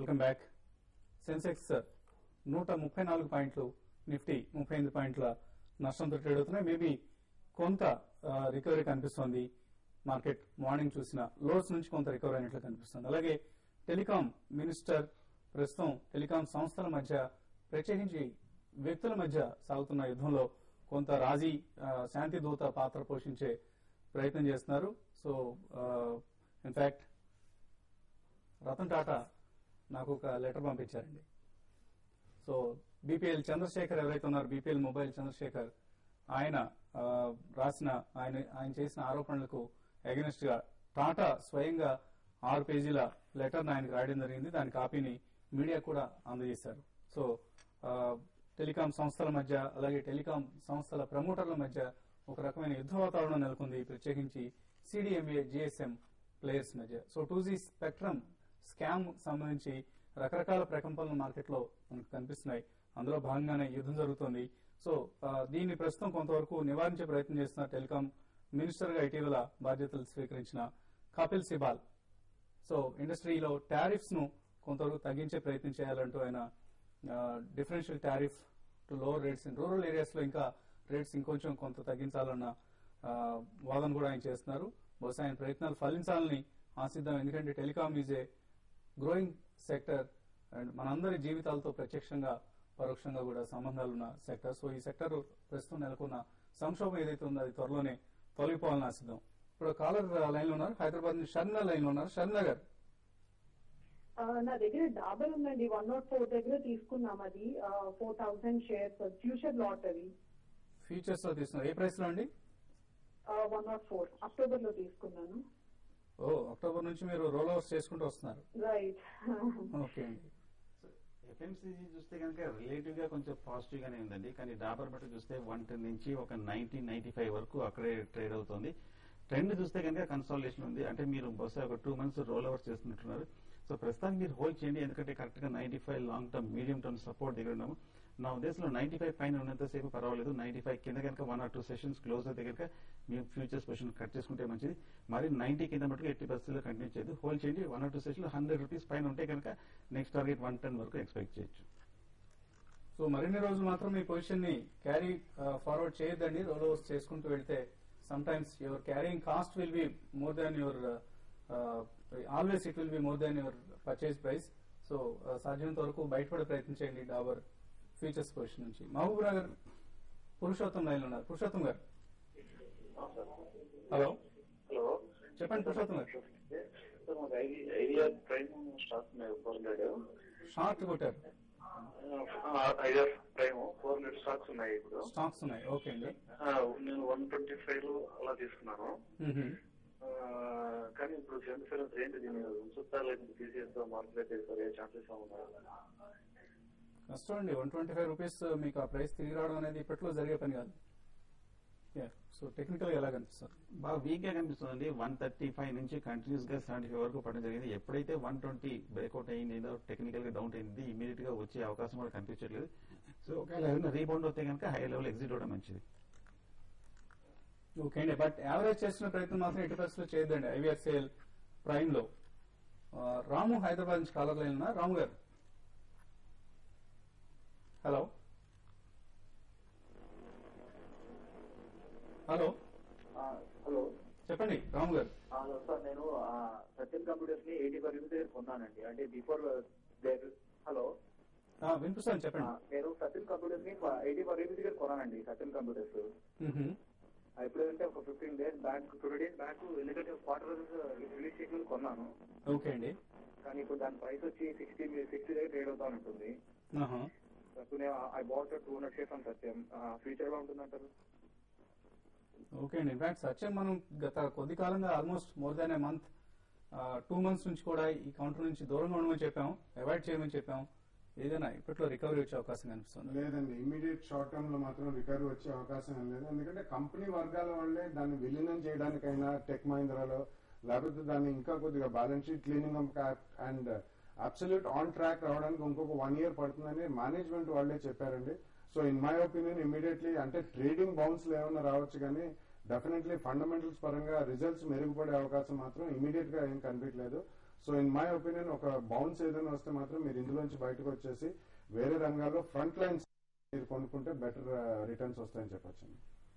Welcome back. Sensex 134 పాయింట్లు, Nifty 38 పాయింట్ల నష్టంతో ట్రేడ్ అవుతున్నాయి. మేబీ కొంత రికవరీ కనిపిస్తోంది. మార్కెట్ మార్నింగ్ చూసిన లోస్ నుంచి కొంత రికవరీ అయినట్లు కనిపిస్తుంది. అలాగే టెలికాం మినిస్టర్ ప్రస్తుతం టెలికాం సంస్థల మధ్య, ప్రత్యేకించి వ్యక్తుల మధ్య సాగుతున్న యుద్ధంలో కొంత రాజీ శాంతి దూత పాత్ర పోషించే ప్రయత్నం చేస్తున్నారు. సో ఇన్ఫాక్ట్ రతన్ టాటా నాకు ఒక లెటర్ పంపించారండి. సో బీపీఎల్ చంద్రశేఖర్ ఎవరైతే ఉన్నారో, బీపీఎల్ మొబైల్ చంద్రశేఖర్, ఆయన రాసిన ఆయన చేసిన ఆరోపణలకు అగెనిస్ట్ గా టాటా స్వయంగా 6 పేజీల లెటర్ ఆయనకు రాయడం జరిగింది. దాని కాపీని మీడియా కూడా అందజేశారు. సో టెలికాం సంస్థల మధ్య, అలాగే టెలికాం సంస్థల ప్రమోటర్ల మధ్య ఒక రకమైన యుద్ధ వాతావరణం నెలకొంది, ప్రత్యేకించి సిడిఎంఏ జిఎస్ఎం ప్లేయర్స్ మధ్య. సో 2G స్పెక్ట్రమ్ స్కామ్ సంబంధించి రకరకాల ప్రకంపనలు మార్కెట్లో మనకు కనిపిస్తున్నాయి. అందులో భాగంగానే యుద్ధం జరుగుతోంది. సో దీన్ని ప్రస్తుతం కొంతవరకు నివారించే ప్రయత్నం చేస్తున్న టెలికాం మినిస్టర్ గా ఇటీవల బాధ్యతలు స్వీకరించిన కపిల్ సిబాల్. సో ఇండస్ట్రీలో టారిఫ్స్ ను కొంతవరకు తగ్గించే ప్రయత్నం చేయాలంటూ ఆయన differential tariff to lower rates in rural areas లో ఇంకా రేట్స్ ఇంకొంచెం కొంత తగ్గించాలన్న వాదన కూడా ఆయన చేస్తున్నారు. బహుశా ఆయన ప్రయత్నాలు ఫలించాలని ఆశిద్దాం. ఎందుకంటే telecom is a growing sector and మనందరి జీవితాలతో ప్రత్యక్షంగా పరోక్షంగా కూడా సంబంధాలున్న సెక్టర్. సో ఈ సెక్టర్ ప్రస్తుతం నెలకొన్న సంక్షోభం ఏదైతే ఉందో అది త్వరలోనే తొలగిపోవాలని ఆశిద్దాం. ఇప్పుడు కాలర్ లైన్ లో ఉన్నారు, హైదరాబాద్ నుంచి షర్మిల లైన్ లో ఉన్నారు. షర్మిల గారు, నా దగ్గర డాబర్ ఉందండి, 104 దగ్గర తీసుకున్నాం. అది 4000 షేర్స్ ఫ్యూచర్ లాట్. అది ఫ్యూచర్స్ లో తీసుకున్నారు. ఏ ప్రైస్ లో అండి? 104 అక్టోబర్ లో తీసుకున్నాను. ఓ, అక్టోబర్ నుంచి మీరు రోల్ ఓవర్స్ చేసుకుంటూ వస్తున్నారు. రైట్. ఓకే అండి. ఎఫ్ఎంసీజీ చూస్తే కనుక రిలేటివ్ గా కొంచెం పాజిటివ్ గానే ఉందండి. కానీ డాబర్ బట్టి చూస్తే 110 నుంచి ఒక 90-95 వరకు అక్కడే ట్రేడ్ అవుతుంది. ట్రెండ్ చూస్తే కనుక కన్సాలిడేషన్ ఉంది. అంటే మీరు బహుశా ఒక 2 months రోల్ ఓవర్ చేస్తున్నట్టున్నారు. సో ప్రస్తుతానికి మీరు హోల్డ్ చేయండి, ఎందుకంటే కరెక్ట్ గా 95 long term, medium term support దగ్గర ఉన్నాము. నా ఉద్దేశంలో 95 పైన ఉన్నంతసేపు పర్వాలేదు. 95 కింద కనుక 1 or 2 సెషన్స్ క్లోజ్ అయితే కనుక మీ ఫ్యూచర్స్ పొజిషన్ కట్ చేసుకుంటే మంచిది. మరి 90 కింద మటుకు 80% లో కంటిన్యూ చేయదు. హోల్డ్ చేయండి. 1 or 2 సెషన్ 100 రూపీస్ పైన ఉంటే కనుక నెక్స్ట్ టార్గెట్ 110 వరకు ఎక్స్పెక్ట్ చేయొచ్చు. సో మరిన్ని రోజులు మాత్రం మీ పొజిషన్ ని క్యారీ ఫార్వర్డ్ చేయొద్దండి. రోల్ ఓవర్స్ చేసుకుంటూ వెళ్తే some times your carrying cost will be more than your always it will be more than your purchase price. So సాధ్యమైనంత వరకు బయటపడే ప్రయత్నం చేయండి డాబర్ ఫ్యూచర్స్ పొజిషన్ నుంచి. మహబూబ్ నగర్ పురుషోత్తం లైన్ ఉన్నారు. పురుషోత్తం గారు, హలో. హలో, చెప్పండి పురుషోత్తం గారు. ఐడియా ప్రైమ్ స్టాక్ 400 షార్ట్ కొట్టారు. ఐడియా ప్రైమ్ 400 స్టాక్స్ ఉన్నాయి. ఇప్పుడు స్టాక్స్ ఉన్నాయి. ఓకే అండి. నేను 125 లో అలా తీసుకున్నాను. కానీ ఇప్పుడు సెన్స్ ఏంటి, దీన్ని ఉంచుతా లేకపోతే తీసేస్తా, మార్కెట్ వేస్తారు, ఏ ఛాన్సెస్ ఉన్నాయి? కష్టం అండి. 125 రూపీస్ మీకు ఆ ప్రైస్ తిరిగి రావడం అనేది ఇప్పట్లో జరిగే పని కాదు. సో టెక్నికల్ గా ఎలా కనిపిస్తుంది? బాగా వీక్ గా కనిపిస్తుందండి. 135 నుంచి కంటిన్యూస్ గా 75 వరకు పడడం జరిగింది. ఎప్పుడైతే 120 బ్రేక్అవుట్ అయిందో, టెక్నికల్ గా డౌన్ అయింది, ఇమీడియట్ గా వచ్చే అవకాశం కూడా కనిపించట్లేదు. సో ఒకవేళ ఏదైనా రీబౌండ్ వస్తే కనుక హై లెవెల్ ఎగ్జిట్ అవడం మంచిది. ఓకే అండి. బట్ యావరేజ్ చేసిన ప్రయత్నం మాత్రం 80% చేయొద్దండి. ఐవీఆర్సీఎల్ ప్రైమ్ లో రాము హైదరాబాద్ నుంచి కాలర్ లైన్ ఉన్నారు. రాము గారు, హలో. హలో హలో, చెప్పండి రాము గారు. సార్ నేను సత్యం కంప్యూటర్స్ ని 85 రూపీస్ దగ్గర కొన్నానండి. అంటే బిఫోర్ హలో వినిపిస్తాను, చెప్పండి. నేను సత్యం కంప్యూటర్స్ ని 85 రూపీస్ దగ్గర కొన్నానండి. సత్యం కంప్యూటర్స్ ఎప్పుడంటే ఒక 15 days బ్యాక్, 20 days బ్యాక్, ఎందుకంటే క్వార్టర్ రిలీజ్ చేసి కొన్నాను. ఓకే అండి. కానీ ఇప్పుడు దాని ప్రైస్ వచ్చి 60 దగ్గర ట్రేడ్ అవుతా ఉంటుంది. I bought 200 shares on Satyam. Future గా ఉంటుందంటారు? ఓకే అండి. ఇన్ఫాక్ట్ సత్యం మనం గత కొద్ది కాలంగా ఆల్మోస్ట్ మోర్ దాన్ ఏ మంత్, 2 months నుంచి కూడా ఈ కౌంటర్ నుంచి దూరంగా ఉండమని చెప్పాము, అవాయిడ్ చేయమని చెప్పాము. ఏదైనా ఇప్పట్లో రికవరీ వచ్చే అవకాశం కనిపిస్తుంది? లేదండి, ఇమీడియట్ షార్ట్ టర్మ్ లో మాత్రం రికవరీ వచ్చే అవకాశం ఏం లేదు. ఎందుకంటే కంపెనీ వర్గాల వాళ్ళే దాన్ని విలీనం చేయడానికైనా టెక్ మహీంద్రాలో, లేకపోతే దాన్ని ఇంకా కొద్దిగా balance sheet cleaning and absolute on track రావడానికి ఇంకొక 1 year పడుతుందని మేనేజ్మెంట్ వాళ్ళే చెప్పారండి. So in my opinion immediately, అంటే ట్రేడింగ్ బౌన్స్ లో ఏమైనా రావచ్చు కానీ డెఫినెట్లీ ఫండమెంటల్స్ పరంగా రిజల్ట్స్ మెరుగుపడే అవకాశం మాత్రం ఇమీడియట్ గా ఏం కనిపించలేదు. సో ఇన్ మై ఒపీనియన్ ఒక బౌన్స్ ఏదైనా వస్తే మాత్రం మీరు ఇందులోంచి బయటకు వచ్చేసి వేరే రంగాల్లో ఫ్రంట్ లైన్స్ మీరు కొనుక్కుంటే బెటర్ రిటర్న్స్ వస్తాయని చెప్పొచ్చు.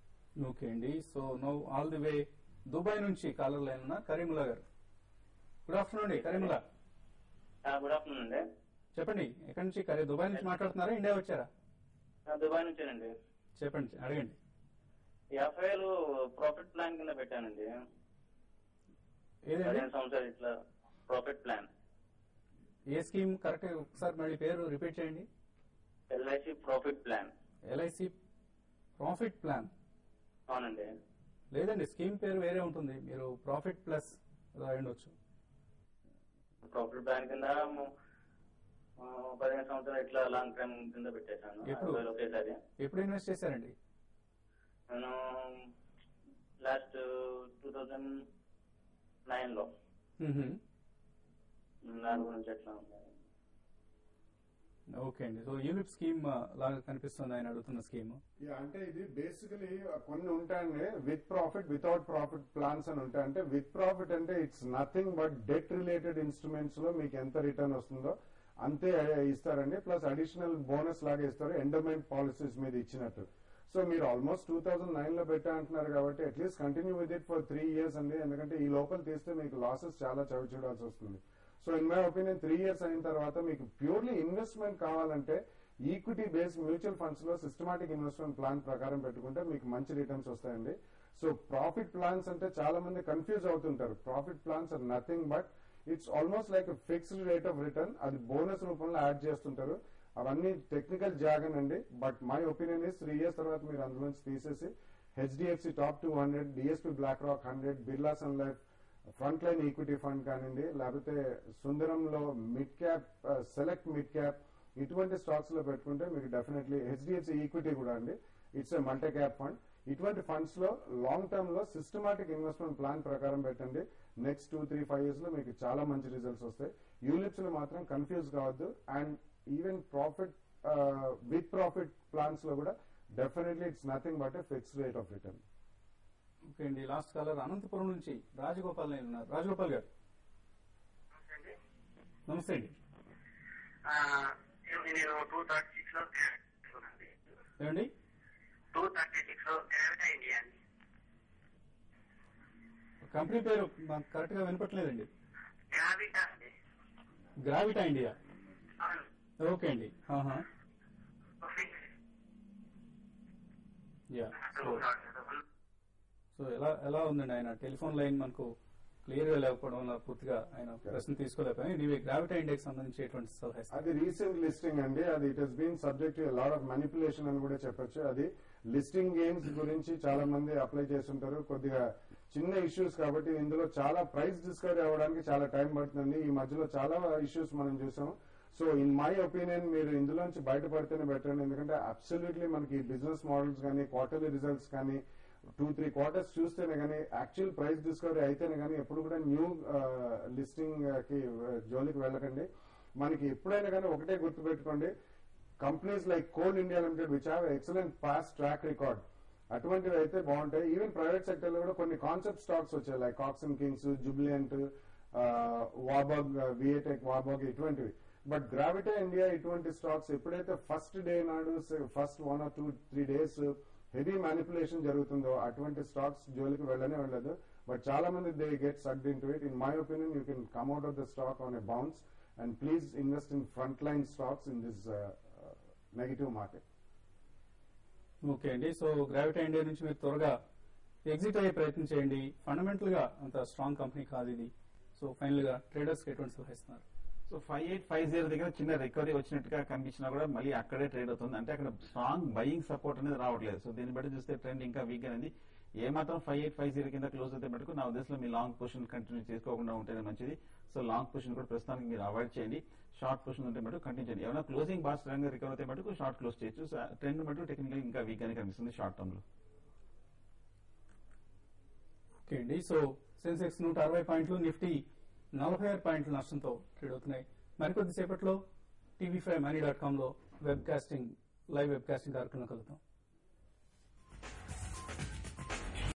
ఓకే అండి. So no all the way Dubai నుంచి కాలర్ లైన్ ఉన్న కరీముల్లా గారు. గుడ్ ఆఫ్టర్నూన్ అండి కరీముల్లా. గుడ్ ఆఫ్టర్నూన్ అండి. చెప్పండి, ఎక్కడి నుంచి? దుబాయ్ నుంచి మాట్లాడుతున్నారా, ఇండియా వచ్చారా? దుబాయ్ నుంచేనండి. చెప్పండి, అడగండి. 50,000 ప్రాఫిట్ ప్లాన్ కింద పెట్టానండి. ఏదండి? 15 సంవత్సరాలు ఇట్లా ప్రాఫిట్ ప్లాన్. ఏ స్కీమ్ కరెక్ట్? ఒకసారి మళ్ళీ పేరు రిపీట్ చేయండి. LIC profit plan. LIC profit plan? అవునండి. లేదండి, స్కీమ్ పేరు వేరే ఉంటుంది. మీరు ప్రాఫిట్ ప్లస్ రాయండొచ్చు. ప్రాఫిట్ ప్లాన్ కింద 15 సంవత్సరాలు ఇట్లా లాంగ్ టర్మ్ కింద పెట్టేశాను. ఒకేసారి. ఎప్పుడు ఇన్వెస్ట్ చేశారండి? నేను లాస్ట్ 2009 లో. దాని గురించి ఎట్లా ఉంది? ఓకే అండి. సో యూలిప్ స్కీమ్ లాగా కనిపిస్తుంది ఆయన అడుగుతున్న స్కీమ్. అంటే ఇది బేసికలీ కొన్ని ఉంటాయండి with profit without profit plans అని ఉంటాయి. అంటే విత్ ప్రాఫిట్ అంటే it's nothing but debt related instruments లో మీకు ఎంత రిటర్న్ వస్తుందో అంతే ఇస్తారండి. ప్లస్ అడిషనల్ బోనస్ లాగా ఇస్తారు ఎండోమెంట్ పాలసీస్ మీద ఇచ్చినట్టు. సో మీరు ఆల్మోస్ట్ 2009 లో పెట్టా అంటున్నారు కాబట్టి at least continue with it for 3 years అండి. ఎందుకంటే ఈ లోపల తీస్తే మీకు లాసెస్ చాలా చవి చూడాల్సి వస్తుంది. So in my opinion 3 years అయిన తర్వాత మీకు ప్యూర్లీ ఇన్వెస్ట్మెంట్ కావాలంటే ఈక్విటీ బేస్డ్ మ్యూచువల్ ఫండ్స్ లో సిస్టమాటిక్ ఇన్వెస్ట్మెంట్ ప్లాన్ ప్రకారం పెట్టుకుంటే మీకు మంచి రిటర్న్స్ వస్తాయండి. సో ప్రాఫిట్ ప్లాన్స్ అంటే చాలా మంది కన్ఫ్యూజ్ అవుతుంటారు. Profit plans are nothing but it's almost like fixed rate of return. అది బోనస్ రూపంలో యాడ్ చేస్తుంటారు. అవన్నీ టెక్నికల్ జాగన్ అండి. But my opinion is 3 years తర్వాత మీరు అందులోంచి తీసేసి HDFC Top 200, DSP BlackRock 100, Birla Sun Life Frontline Equity Fund కానివ్వండి, లేకపోతే సుందరంలో mid cap, select mid cap ఇటువంటి స్టాక్స్ లో పెట్టుకుంటే మీకు డెఫినెట్లీ HDFC ఈక్విటీ కూడా అండి, it's a multi cap fund. ఇటువంటి ఫండ్స్ లో లాంగ్ టర్మ్ లో సిస్టమాటిక్ ఇన్వెస్ట్మెంట్ ప్లాన్ ప్రకారం పెట్టండి. నెక్స్ట్ 2-3-5 years లో మీకు చాలా మంచి రిజల్ట్స్ వస్తాయి. యూలిప్స్ లో మాత్రం కన్ఫ్యూజ్ కావద్దు. And even profit with profit plans లో కూడా definitely it's nothing but A fixed rate of return. Okay అండి. లాస్ట్ కాలర్ అనంతపురం నుంచి రాజగోపాల్ ఉన్నారు. రాజగోపాల్ గారు నమస్తే అండి. నేను 236 లో ఏమండి? 236 లో గ్రావిటా ఇండియా అండి. కంపెనీ పేరు మాకు కరెక్ట్ గా వినపట్లేదండి. గ్రావిటా అండి. Gravita India. ఓకే అండి. యా. సో ఎలా ఉందండి? ఆయన టెలిఫోన్ లైన్ మనకు క్లియర్ గా లేకపోవడం వల్ల పూర్తిగా ఆయన ప్రశ్న తీసుకోలేకపోయాయి. నీవే గ్రావిటా ఇండెక్స్ సంబంధించి ఎటువంటి సలహా? అది రీసెంట్ లిస్టింగ్ అండి. అది it has been subject to lot of manipulation అని కూడా చెప్పొచ్చు. అది లిస్టింగ్ గేమ్స్ గురించి చాలా మంది అప్లై చేస్తుంటారు. కొద్దిగా చిన్న ఇష్యూస్ కాబట్టి ఇందులో చాలా ప్రైస్ డిస్కవరీ అవ్వడానికి చాలా టైం పడుతుంది. ఈ మధ్యలో చాలా ఇష్యూస్ మనం చూసాం. సో ఇన్ మై ఒపీనియన్ మీరు ఇందులోంచి బయటపడితేనే బెటర్ అండి. ఎందుకంటే అబ్సల్యూట్లీ మనకి బిజినెస్ మోడల్స్ కానీ క్వార్టర్లీ రిజల్ట్స్ కానీ 2-3 quarters చూస్తేనే కానీ యాక్చువల్ ప్రైస్ డిస్కవరీ అయితేనే కానీ ఎప్పుడు కూడా న్యూ లిస్టింగ్ కి జోలికి వెళ్ళకండి. మనకి ఎప్పుడైనా కానీ ఒకటే గుర్తుపెట్టుకోండి, companies like Coal India Limited which have excellent past track record అటువంటివి అయితే బాగుంటాయి. ఈవెన్ ప్రైవేట్ సెక్టర్ లో కూడా కొన్ని కాన్సెప్ట్ స్టాక్స్ వచ్చాయి like Cox and Kings, Jubilant, Wabag, VA Tech, Wabag ఇటువంటివి. బట్ గ్రావిటా ఇండియా ఇటువంటి స్టాక్స్ ఎప్పుడైతే ఫస్ట్ డే నాడు first 1 or 2-3 days heavy manipulation జరుగుతుందో అటువంటి స్టాక్స్ జోలికి వెళ్ళనే వెళ్ళదు. బట్ చాలా మంది they get sucked in to it. In my opinion you can come out of the stock on a bounce and please invest in front line stocks in this negative market. Okay అండి. So Gravita India నుంచి మీరు త్వరగా exit అయ్యే ప్రయత్నం చేయండి. Fundamental గా అంత strong company కాదు ఇది. సో ఫైనల్ గా ట్రేడర్స్ కి ఎటువంటి సలహా ఇస్తున్నారు? సో 5850 దగ్గర చిన్న రికవరీ వచ్చినట్టుగా కనిపించినా కూడా మళ్ళీ అక్కడే ట్రేడ్ అవుతుంది. అంటే అక్కడ స్ట్రాంగ్ బయింగ్ సపోర్ట్ అనేది రావట్లేదు. సో దీన్ని బట్టి చూస్తే ట్రెండ్ ఇంకా వీక్ అనేది. ఏమాత్రం 5850 కింద క్లోజ్ అయితే మటుకు నా ఉద్దేశంలో మీ లాంగ్ పొజిషన్ కంటిన్యూ చేసుకోకుండా ఉంటేనే మంచిది. సో లాంగ్ పొజిషన్ కూడా ప్రస్తుతానికి మీరు అవాయిడ్ చేయండి. షార్ట్ పొజిషన్ ఉంటే మటుకు కంటిన్యూ చేయండి. ఏమైనా క్లోజింగ్ బాగా స్ట్రాంగ్ గా రికవర్ అయితే మటుకు షార్ట్ క్లోజ్ చేయొచ్చు. సో ట్రెండ్ మటుకు టెక్నికల్ ఇంకా వీక్ గానే కనిపిస్తుంది షార్ట్ టర్మ్ లో. ఓకే అండి. సో సెన్సెక్స్ 160 పాయింట్లు, నిఫ్టీ 46 పాయింట్ల నష్టంతో ట్రేడ్ అవుతున్నాయి. మరికొద్దిసేపట్లో TV5money.com లో లైవ్ వెబ్ కాస్టింగ్ కార్యక్రమం కలుద్దాం.